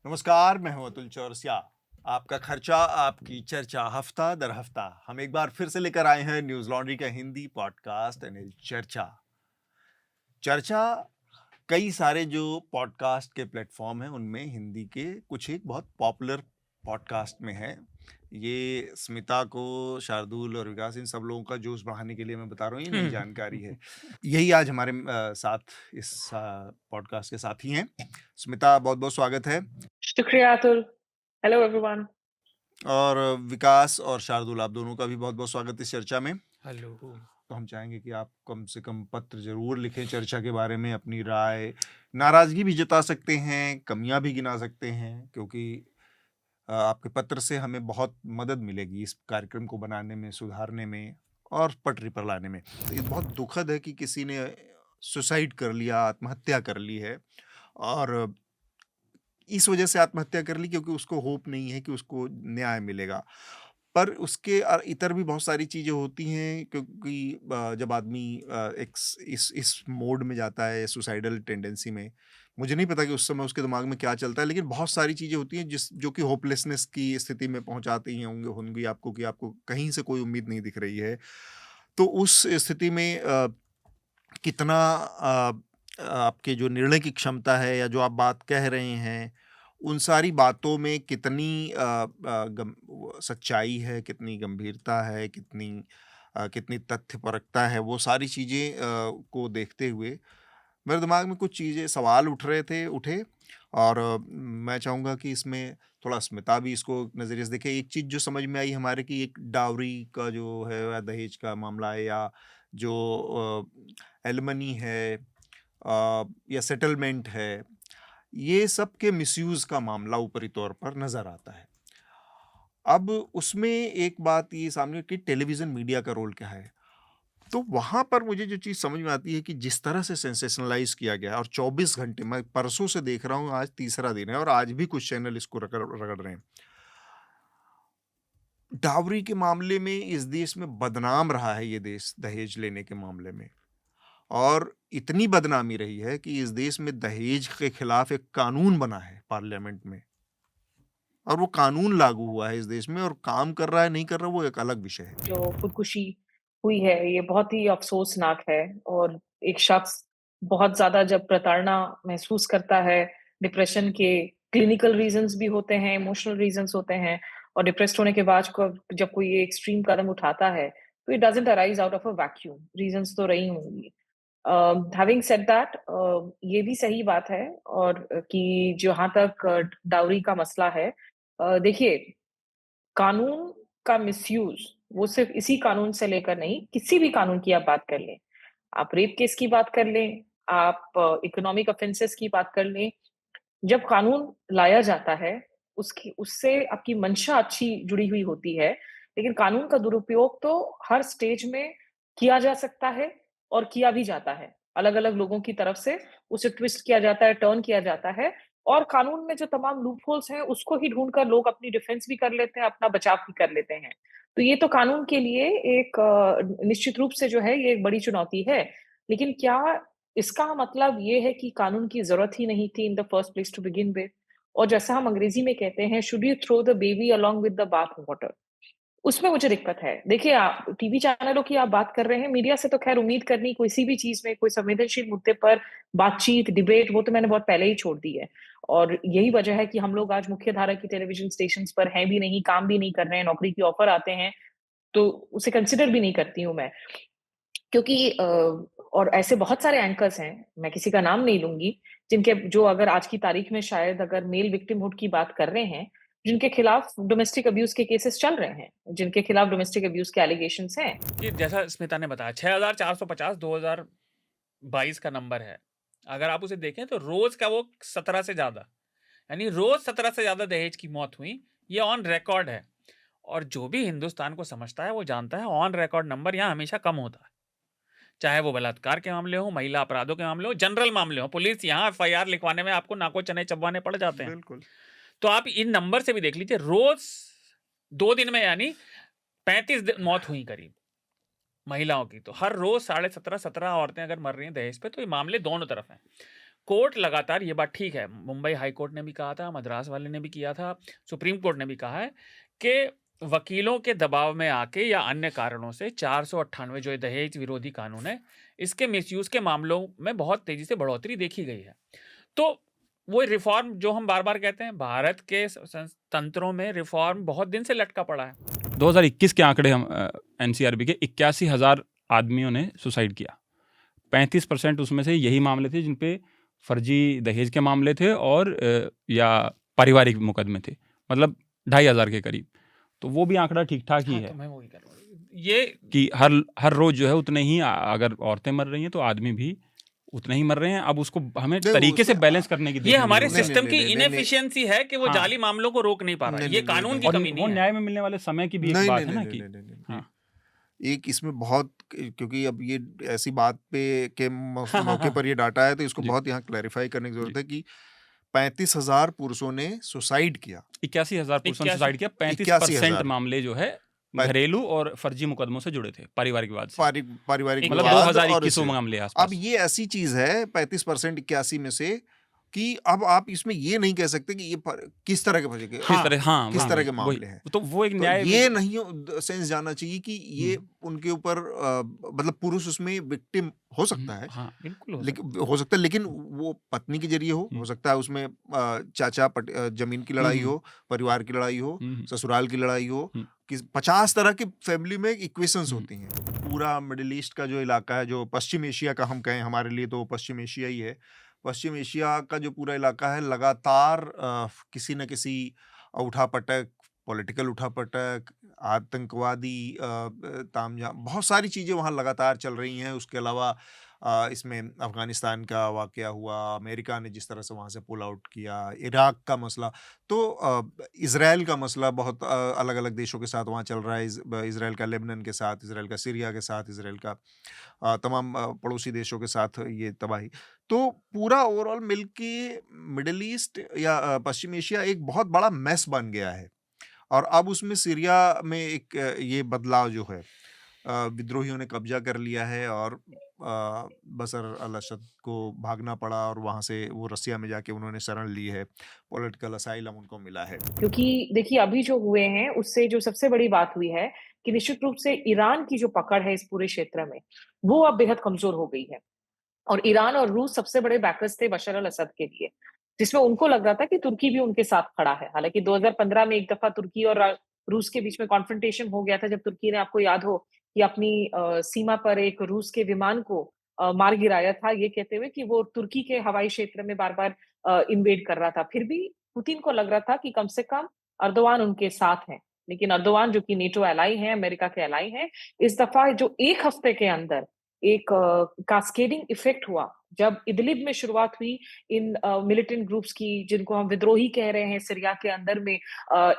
नमस्कार, मैं हूं अतुल चौरसिया। आपका खर्चा आपकी चर्चा हफ्ता दर हफ्ता हम एक बार फिर से लेकर आए हैं न्यूज लॉन्ड्री का हिंदी पॉडकास्ट अनिल चर्चा। चर्चा कई सारे जो पॉडकास्ट के प्लेटफॉर्म हैं उनमें हिंदी के कुछ एक बहुत पॉपुलर पॉडकास्ट में है। ये स्मिता को, शार्दुल और विकास, इन सब लोगों का जोश बढ़ाने के लिए मैं बता रहा हूँ, ये नई जानकारी है। यही आज हमारे साथ इस पॉडकास्ट के साथी हैं। स्मिता, बहुत बहुत स्वागत है। शुक्रिया अतुल। Hello everyone. और विकास और शार्दुल, आप दोनों का भी बहुत बहुत स्वागत इस चर्चा में। हेलो। तो हम चाहेंगे कि आप कम से कम पत्र जरूर लिखें चर्चा के बारे में, अपनी राय, नाराजगी भी जता सकते हैं, कमियां भी गिना सकते हैं, क्योंकि आपके पत्र से हमें बहुत मदद मिलेगी इस कार्यक्रम को बनाने में, सुधारने में और पटरी पर लाने में। तो ये बहुत दुखद है कि किसी ने सुसाइड कर लिया, आत्महत्या कर ली है, और इस वजह से आत्महत्या कर ली क्योंकि उसको होप नहीं है कि उसको न्याय मिलेगा। पर उसके इतर भी बहुत सारी चीज़ें होती हैं, क्योंकि जब आदमी एक इस मोड में जाता है सुसाइडल टेंडेंसी में, मुझे नहीं पता कि उस समय उसके दिमाग में क्या चलता है, लेकिन बहुत सारी चीज़ें होती हैं जो कि होपलेसनेस की स्थिति में पहुँचाती हैं होंगी होंगी आपको, कि आपको कहीं से कोई उम्मीद नहीं दिख रही है। तो उस स्थिति में कितना आपके जो निर्णय की क्षमता है या जो आप बात कह रहे हैं, उन सारी बातों में कितनी सच्चाई है, कितनी गंभीरता है, कितनी तथ्यपरकता है, वो सारी चीज़ें को देखते हुए मेरे दिमाग में कुछ चीज़ें, सवाल उठे, और मैं चाहूँगा कि इसमें थोड़ा स्मिता भी इसको नज़रिए से देखे। एक चीज़ जो समझ में आई हमारे, कि एक डावरी का जो है या दहेज का मामला है, या जो एलिमनी है, या सेटलमेंट है, ये सब के मिसयूज़ का मामला ऊपरी तौर पर नज़र आता है। अब उसमें एक बात ये सामने कि टेलीविज़न मीडिया का रोल क्या है? तो वहाँ पर मुझे जो चीज़ समझ में आती है कि जिस तरह से सेंसेशनलाइज़ किया गया है, और 24 घंटे, मैं परसों से देख रहा हूँ, आज तीसरा दिन है और आज भी कुछ चैनल इसको रगड़ रगड़ रहे हैं। डावरी के मामले में इस देश में बदनाम रहा है ये देश, दहेज लेने के मामले में। और इतनी बदनामी रही है कि इस देश में दहेज के खिलाफ एक कानून बना है पार्लियामेंट में, और वो कानून लागू हुआ है इस देश में, और काम कर रहा है नहीं कर रहा वो एक अलग विषय है। जो खुदकुशी हुई है, ये बहुत ही अफ़सोसनाक है और एक शख़्स बहुत ज़्यादा जब प्रताड़ना महसूस करता है, डिप्रेशन के क्लिनिकल रीज़न्स भी होते हैं, इमोशनल रीज़न्स होते हैं और डिप्रेस्ड होने के बाद को जब कोई ये एक्सट्रीम कदम उठाता है, तो it doesn't arise out of a vacuum, reasons तो रही होंगी। हैविंग सेड दैट ये भी सही बात है और कि जहाँ तक डाउरी का मसला है देखिए कानून का मिसयूज़ वो सिर्फ़ इसी कानून से लेकर नहीं, किसी भी कानून की आप बात कर लें। आप रेप केस की बात कर लें, आप इकोनॉमिक ऑफेंसेस की बात कर लें, जब कानून लाया जाता है, उसकी उससे आपकी मंशा अच्छी जुड़ी हुई होती है, लेकिन कानून का दुरुपयोग तो हर स्टेज में किया जा सकता है और किया भी जाता है। अलग-अलग लोगों की तरफ से उसे ट्विस्ट किया जाता है, टर्न किया जाता है और कानून में जो तमाम लूप होल्स हैं, उसको ही ढूँढ कर लोग अपनी डिफेंस भी कर लेते हैं, अपना बचाव भी कर लेते हैं। तो ये तो कानून के लिए एक निश्चित रूप से जो है, ये एक बड़ी चुनौती है। लेकिन क्या इसका मतलब ये है कि कानून की ज़रूरत ही नहीं थी in the first place to begin with और जैसा हम अंग्रेज़ी में कहते हैं should you throw the baby along with the bath water उसमें मुझे दिक्कत है। देखिए आप टीवी चैनलों की आप बात कर रहे हैं, मीडिया से तो ख़ैर उम्मीद करनी किसी भी चीज़ में कोई संवेदनशील मुद्दे पर बातचीत, डिबेट वो तो मैंने बहुत पहले ही छोड़ दी है। और यही वजह है कि हम लोग आज मुख्य धारा की टेलीविज़न स्टेशंस पर हैं भी नहीं, काम भी नहीं कर रहे हैं, नौकरी के ऑफ़र आते हैं, तो उसे कंसिडर भी नहीं करती हूँ मैं। क्योंकि और ऐसे बहुत सारे एंकर्स हैं, मैं किसी का नाम नहीं लूँगी, जिनके जो अगर आज की तारीख में शायद अगर मेल विक्टिमहुड की बात कर रहे हैं, जिनके खिलाफ डोमेस्टिक अब्यूज़ के केसेस चल रहे हैं, जिनके खिलाफ डोमेस्टिक अब्यूज़ के एलिगेशंस हैं। ये जैसा स्मिता ने बताया 6450 2022 का नंबर है। अगर आप उसे देखें तो रोज़ का वो 17 से ज़्यादा, यानी रोज़ 17 से ज़्यादा दहेज की मौत हुई, ये ऑन रिकॉर्ड है। और जो भी हिंदुस्तान को समझता है वो जानता है ऑन रिकॉर्ड नंबर यहाँ हमेशा कम होता है। चाहे वो बलात्कार के मामले हों, महिला अपराधों के मामले हों, जनरल मामले हों, पुलिस यहाँ एफआईआर लिखवाने में आपको नाको चने चबवाने पड़ जाते हैं। बिल्कुल। तो आप इन नंबर से भी देख लीजिए, रोज़ 2 दिन में यानी 35 मौत हुई करीब। महिलाओं की तो हर रोज 17.5 17 औरतें अगर मर रही हैं दहेज पे, तो ये मामले दोनों तरफ हैं। कोर्ट लगातार, ये बात ठीक है, मुंबई हाई कोर्ट ने भी कहा था, मद्रास वाले ने भी किया था, सुप्रीम कोर्ट ने भी कहा है कि वकीलों के दबाव में आके या अन्य कारणों से 498 जो दहेज विरोधी कानून है, इसके मिसयूज के मामलों में बहुत तेजी से बढ़ोतरी देखी गई है। तो वो रिफॉर्म जो हम बार बार कहते हैं, भारत के तंत्रों में रिफॉर्म बहुत दिन से लटका पड़ा है। 2021 के आंकड़े हम एनसीआरबी के 81,000 आदमियों ने सुसाइड किया। 35% उसमें से यही मामले थे जिन पे फर्जी दहेज के मामले थे और या पारिवारिक मुकदमे थे, मतलब 2,500 के करीब। तो वो भी आंकड़ा ठीक ठाक ही हाँ, है तो मैं वही कर रहा हूँ ये कि हर रोज जो है उतने ही अगर औरतें मर रही हैं तो आदमी भी उतने ही मर रहे हैं। अब उसको हमें देखो, तरीके से उसमें बैलेंस करने की ये देखने की हमारे जरूरत है। सिस्टम की नहीं, नहीं, नहीं, इनएफिशिएंसी है कि वो हाँ। जाली मामलों को रोक नहीं पा रहा है। नहीं, ये नहीं, कानून नहीं, की और कमी वो नहीं है। न्याय में मिलने वाले समय की भी एक नहीं बात नहीं है ना नहीं कि नहीं नहीं नहीं, हाँ एक इसमें बहुत, क्योंकि अब ये ऐसी बात पे के हाँ, मौके हाँ, पर ये डाटा है, तो इसको जी। बहुत यहाँ क्लैरिफाई करने की जरूरत है कि 35,000 पुरुषों ने सुसाइड किया। 81,000 पुरुषों ने 81 सुसाइड किया। 35% 81,000 मामले जो है पै- घरेलू और फर्जी मुकदमों से जुड़े थे, पारिवारिक विवाद से। पारिवारिक मतलब विवाद और 2021 इसे। मामले अब आसपास। ये ऐसी चीज है 35% 81 में से कि अब आप इसमें ये नहीं कह सकते कि ये किस तरह के फर्जी के किस तरह, हाँ, किस वही, तरह के वही, मामले हैं। तो वो एक तो न्याय ये नहीं सेंस जाना चाहिए कि ये हम्म। उनके ऊपर मतलब पुरुष उसमें विक्टिम हो सकता है, हाँ, बिल्कुल हो लेकिन हो सकता है, लेकिन वो पत्नी के जरिए हो सकता है उसमें चाचा जमीन की लड़ाई हो, परिवार की लड़ाई हो, ससुराल की लड़ाई हो, कि 50 तरह की फैमिली में इक्वेशंस होती हैं। पूरा मिडिल ईस्ट का जो इलाका है, जो पश्चिम एशिया का हम कहें, हमारे लिए तो पश्चिम एशिया ही है। पश्चिम एशिया का जो पूरा इलाका है, लगातार किसी न किसी उठापटक, पॉलिटिकल उठापटक, आतंकवादी तामझाम, बहुत सारी चीज़ें वहाँ लगातार चल रही हैं। उसके अलावा इसमें अफ़गानिस्तान का वाक़या हुआ, अमेरिका ने जिस तरह से वहाँ से पुल आउट किया, इराक का मसला, तो इज़राइल का मसला बहुत अलग-अलग देशों के साथ वहाँ चल रहा है। इज़राइल का लेबनान के साथ, इज़राइल का सीरिया के साथ, इज़राइल का तमाम पड़ोसी देशों के साथ ये तबाही। तो पूरा ओवरऑल मिलके मिडल ईस्ट या पश्चिम एशिया एक बहुत बड़ा मेस बन गया है। और अब उसमें सीरिया में एक ये बदलाव जो है, विद्रोहियों ने कब्जा कर लिया है और बशर अल-असद को भागना पड़ा और वहाँ से वो रसिया में जाके उन्होंने शरण ली है, पॉलिटिकल असाइलम उनको मिला है। क्योंकि देखिए अभी जो हुए हैं उससे जो सबसे बड़ी बात हुई है कि निश्चित रूप से ईरान की जो पकड़ है इस पूरे क्षेत्र में, वो अब बेहद कमजोर हो गई है। और ईरान और रूस सबसे बड़े बैकर्स थे बशर अल-असद के लिए, जिसमें उनको लग रहा था कि तुर्की भी उनके साथ खड़ा है। हालाँकि 2015 में एक दफा तुर्की और रूस के बीच में कॉन्फ्रंटेशन हो गया था, जब तुर्की ने, आपको याद हो, कि अपनी सीमा पर एक रूस के विमान को मार गिराया था, ये कहते हुए कि वो तुर्की के हवाई क्षेत्र में बार-बार इन्वेड कर रहा था। फिर भी पुतिन को लग रहा था कि कम से कम अर्दोआन उनके साथ हैं। लेकिन अर्दोआन, जो कि नेटो एलाई हैं, अमेरिका के एलाई हैं, इस दफा जो 1 हफ्ते के अंदर एक कास्केडिंग इफेक्ट हुआ, जब इदलिब में शुरुआत हुई इन मिलिटेंट ग्रुप्स की, जिनको हम विद्रोही कह रहे हैं सीरिया के अंदर में,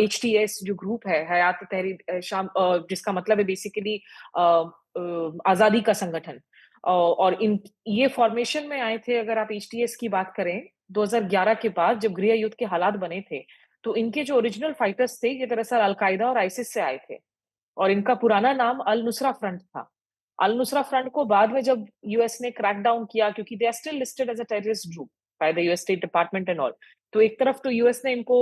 एचटीएस जो ग्रुप है, हयात तहरीर शाम, जिसका मतलब है बेसिकली आजादी का संगठन, और इन ये फॉर्मेशन में आए थे। अगर आप एचटीएस की बात करें 2011 के बाद, जब गृह युद्ध के हालात बने थे, तो इनके जो ओरिजिनल फाइटर्स थे, ये दरअसल अल-कायदा और आईसिस से आए थे, और इनका पुराना नाम अल-नुसरा फ्रंट था। अल-नुसरा फ्रंट को बाद में जब यूएस ने क्रैक डाउन किया, क्योंकि they are still listed as a terrorist group by the US State Department and all. तो एक तरफ तो यूएस ने इनको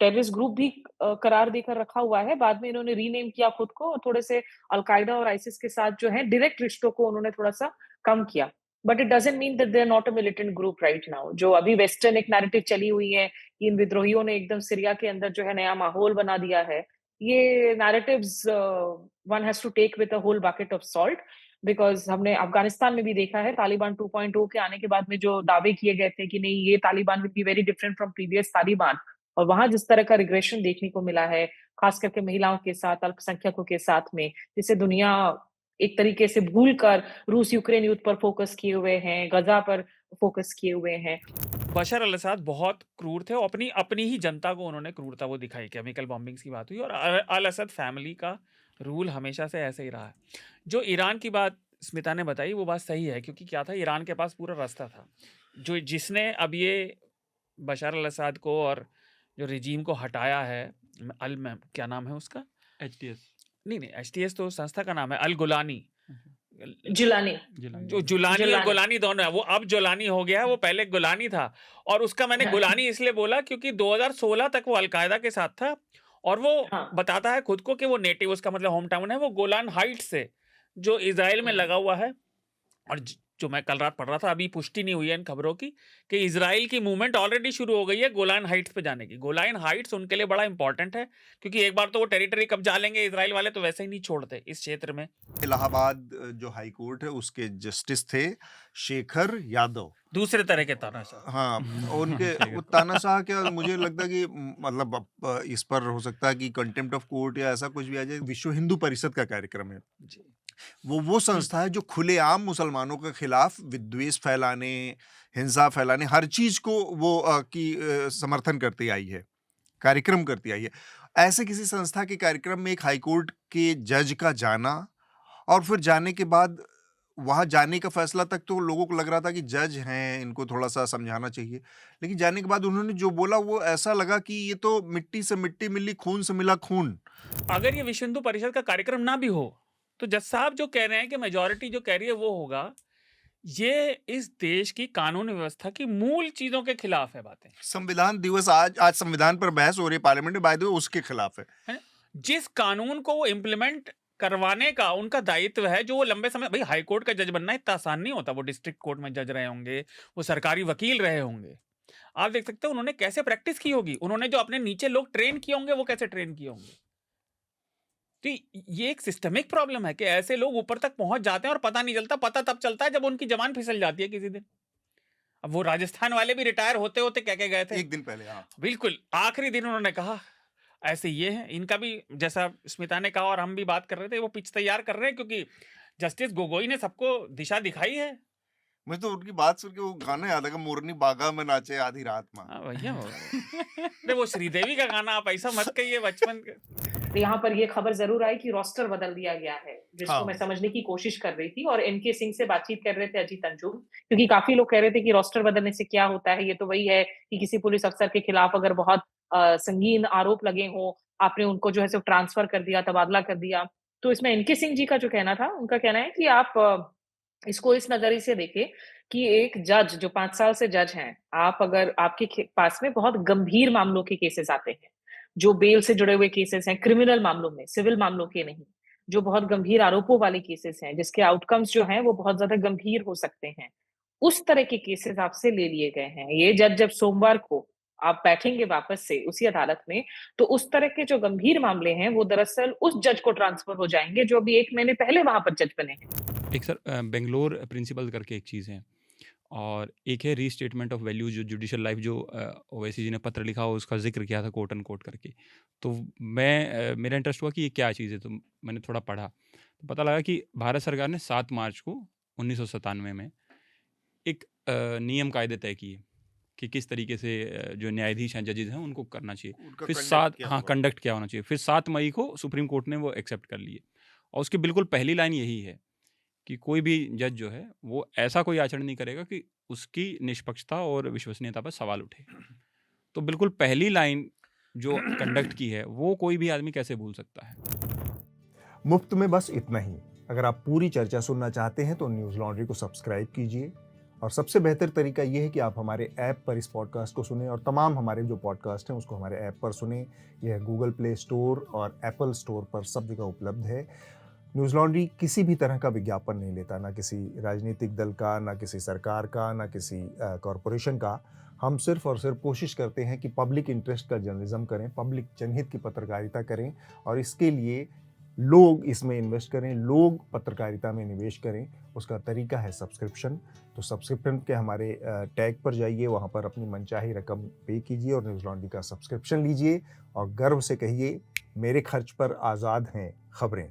टेररिस्ट ग्रुप भी करार देकर रखा हुआ है, बाद में इन्होंने रीनेम किया खुद को, और थोड़े से अल-कायदा और आईसिस के साथ जो है डायरेक्ट रिश्तों को उन्होंने थोड़ा-सा कम किया। But it doesn't mean that they are not a militant group right now. जो अभी वेस्टर्न एक नैरेटिव चली हुई है, कि इन विद्रोहियों ने एकदम सीरिया के अंदर जो है नया माहौल बना दिया है, ये narratives one has to take with a whole bucket of salt, because हमने अफ़गानिस्तान में भी देखा है, तालिबान 2.0 के आने के बाद में जो दावे किए गए थे कि नहीं, ये Taliban will be very different from previous Taliban, और वहाँ जिस तरह का रिग्रेशन देखने को मिला है, खास करके महिलाओं के साथ, अल्पसंख्यकों के साथ में, जिसे दुनिया एक तरीके से भूलकर रूस-यूक्रेन युद्ध पर फोकस किए हुए हैं, गज़ा पर फोकस किए हुए हैं। बशर अल-असद बहुत क्रूर थे और अपनी अपनी ही जनता को उन्होंने क्रूरता वो दिखाई। केमिकल बॉम्बिंग्स की बात हुई, और अल-असद फैमिली का रूल हमेशा से ऐसे ही रहा है। जो ईरान की बात स्मिता ने बताई, वो बात सही है, क्योंकि क्या था, ईरान के पास पूरा रास्ता था, जो जिसने अब ये बशर अल-असद को और जो रिजीम को हटाया है, क्या नाम है उसका? HTS नहीं, एचटीएस तो संस्था का नाम है, अल गुलानी। जुलानी जो जुलानी और जुलानी गोलानी दोनों है, वो अब जुलानी हो गया है, वो पहले गुलानी था। और उसका मैंने गुलानी इसलिए बोला क्योंकि 2016 तक वो अलकायदा के साथ था और वो हाँ बताता है खुद को कि वो नेटिव, उसका मतलब होम टाउन है वो गोलान हाइट्स से, जो इजराइल में लगा हुआ है। और जो मैं कल रात पढ़ रहा था, अभी पुष्टि नहीं हुई है इन खबरों की, कि इजराइल की मूवमेंट ऑलरेडी शुरू हो गई है गोलान हाइट्स पे जाने की। गोलान हाइट्स उनके लिए बड़ा इंपॉर्टेंट है क्योंकि एक बार तो वो टेरिटरी कब्जा लेंगे इजराइल वाले, तो वैसे ही नहीं छोड़ते इस क्षेत्र में। इलाहाबाद जो हाई कोर्ट है उसके जस्टिस थे शेखर यादव। दूसरे तरह के तानाशाह। हाँ, उनके शेखर। वो तानाशाह क्या, मुझे लगता है कि मतलब इस पर हो सकता है कि कंटेम्प्ट ऑफ कोर्ट या ऐसा कुछ भी आ जाए। विश्व हिंदू परिषद का कार्यक्रम है, जी। वो संस्था है जो खुलेआम मुसलमानों के खिलाफ विद्वेष फैलाने, हिंसा फैलाने, हर चीज को वो समर्थन करती आई है, कार्यक्रम करती आई है। ऐसे किसी संस्था के कार्यक्रम में एक हाईकोर्ट के जज का जाना, और फिर जाने के बाद वहां जाने का फैसला तक तो लोगों को लग रहा था कि जज हैं, इनको थोड़ा सा समझाना चाहिए, लेकिन जाने के बाद उन्होंने जो बोला वो ऐसा लगा कि ये तो मिट्टी से मिट्टी मिली, खून से मिला खून। अगर ये विश्व हिंदू परिषद का कार्यक्रम ना भी हो तो जज साहब जो कह रहे हैं कि मेजॉरिटी जो कह रही है वो होगा, ये इस देश की कानून व्यवस्था की मूल चीजों के खिलाफ है बातें। संविधान दिवस, आज संविधान पर बहस हो रही है पार्लियामेंट में, बाय द वे उसके खिलाफ है। है ना? जिस कानून को वो इम्प्लीमेंट करवाने का उनका दायित्व है, जो वो लंबे समय, भाई हाई कोर्ट का जज बनना इतना आसान नहीं होता। वो डिस्ट्रिक्ट कोर्ट में जज रहे होंगे, वो सरकारी वकील रहे होंगे। आप देख सकते हो उन्होंने कैसे प्रैक्टिस की होगी, उन्होंने जो अपने नीचे लोग ट्रेन किए होंगे वो कैसे ट्रेन किए होंगे। तो ये एक सिस्टमिक प्रॉब्लम है कि ऐसे लोग ऊपर तक पहुंच जाते हैं और पता नहीं चलता। पता तब चलता है जब उनकी जबान फिसल जाती है किसी दिन। अब वो राजस्थान वाले भी रिटायर होते होते क्या क्या गए थे एक दिन पहले। हाँ, बिल्कुल आखिरी दिन उन्होंने कहा ऐसे ये है। इनका भी जैसा स्मिता ने कहा और हम भी बात कर रहे थे, वो पिच तैयार कर रहे हैं क्योंकि जस्टिस गोगोई ने सबको दिशा दिखाई है। मुझे तो उनकी बात सुन के वो गाना याद आएगा, मोरनी बागा में नाचे आधी रात में। हाँ भैया अरे वो श्रीदेवी का गाना, आप ऐसा मत कहिए बचपन के। तो यहाँ पर ये खबर जरूर आई कि रोस्टर बदल दिया गया है, जिसको हाँ। मैं समझने की कोशिश कर रही थी। और एनके सिंह से बातचीत कर रहे थे अजीत अंजुम, क्योंकि काफी लोग कह रहे थे कि रोस्टर बदलने से क्या होता है, ये तो वही है कि किसी पुलिस अफसर के खिलाफ अगर बहुत संगीन आरोप लगे हों, आपने उनको जो है सो ट्रांसफर कर दिया, तबादला कर दिया। तो इसमें एनके सिंह जी का जो कहना था, उनका कहना है कि आप इसको इस नजरिए से देखें कि एक जज जो 5 साल से जज हैं, आप अगर आपके पास में बहुत गंभीर मामलों के केसेस आते हैं, जो बेल से जुड़े हुए केसेस हैं, क्रिमिनल मामलों में, सिविल मामलों के नहीं, जो बहुत गंभीर आरोपों वाले केसेस हैं, जिसके आउटकम्स जो हैं वो बहुत ज्यादा गंभीर हो सकते हैं, उस तरह के केसेस आपसे ले लिए गए हैं। ये जज जब सोमवार को आप बैठेंगे वापस से उसी अदालत में, तो उस तरह के जो गंभीर मामले हैं वो दरअसल उस जज को ट्रांसफर हो जाएंगे जो अभी 1 महीने पहले वहां पर जज बने हैं। एक सर बेंगलोर प्रिंसिपल करके एक चीज़ है, और एक है रीस्टेटमेंट ऑफ वैल्यूज, जो जुडिशियल लाइफ, जो ओवैसी जी ने पत्र लिखा हो उसका जिक्र किया था कोट एंड कोट करके। तो मेरा इंटरेस्ट हुआ कि ये क्या चीज़ है, तो मैंने थोड़ा पढ़ा तो पता लगा कि भारत सरकार ने 7 मार्च को 1997 में एक नियम कायदे तय किए कि किस तरीके से जो न्यायाधीश हैं, जजेज हैं, उनको करना चाहिए। उनका फिर conduct क्या होगा। कंडक्ट क्या होना चाहिए। फिर 7 मई को सुप्रीम कोर्ट ने वो एक्सेप्ट कर लिए, और उसकी बिल्कुल पहली लाइन यही है कि कोई भी जज जो है वो ऐसा कोई आचरण नहीं करेगा कि उसकी निष्पक्षता और विश्वसनीयता पर सवाल उठे। तो बिल्कुल पहली लाइन जो कंडक्ट की है वो कोई भी आदमी कैसे भूल सकता है। मुफ्त में बस इतना ही। अगर आप पूरी चर्चा सुनना चाहते हैं तो न्यूज़ लॉन्ड्री को सब्सक्राइब कीजिए, और सबसे बेहतर तरीका यह है कि आप हमारे ऐप पर इस पॉडकास्ट को सुनें, और तमाम हमारे जो पॉडकास्ट हैं उसको हमारे ऐप पर सुनें। यह गूगल प्ले स्टोर और एप्पल स्टोर पर सब जगह उपलब्ध है। न्यूज़ लॉन्ड्री किसी भी तरह का विज्ञापन नहीं लेता, ना किसी राजनीतिक दल का, ना किसी सरकार का, ना किसी कॉरपोरेशन का। हम सिर्फ और सिर्फ कोशिश करते हैं कि पब्लिक इंटरेस्ट का जर्नलिज्म करें, पब्लिक जनहित की पत्रकारिता करें, और इसके लिए लोग इसमें इन्वेस्ट करें, लोग पत्रकारिता में निवेश करें। उसका तरीका है सब्सक्रिप्शन। तो सब्सक्रिप्शन के हमारे टैग पर जाइए, वहाँ पर अपनी मनचाही रकम पे कीजिए और न्यूज़ लॉन्ड्री का सब्सक्रिप्शन लीजिए, और गर्व से कहिए, मेरे खर्च पर आज़ाद हैं खबरें।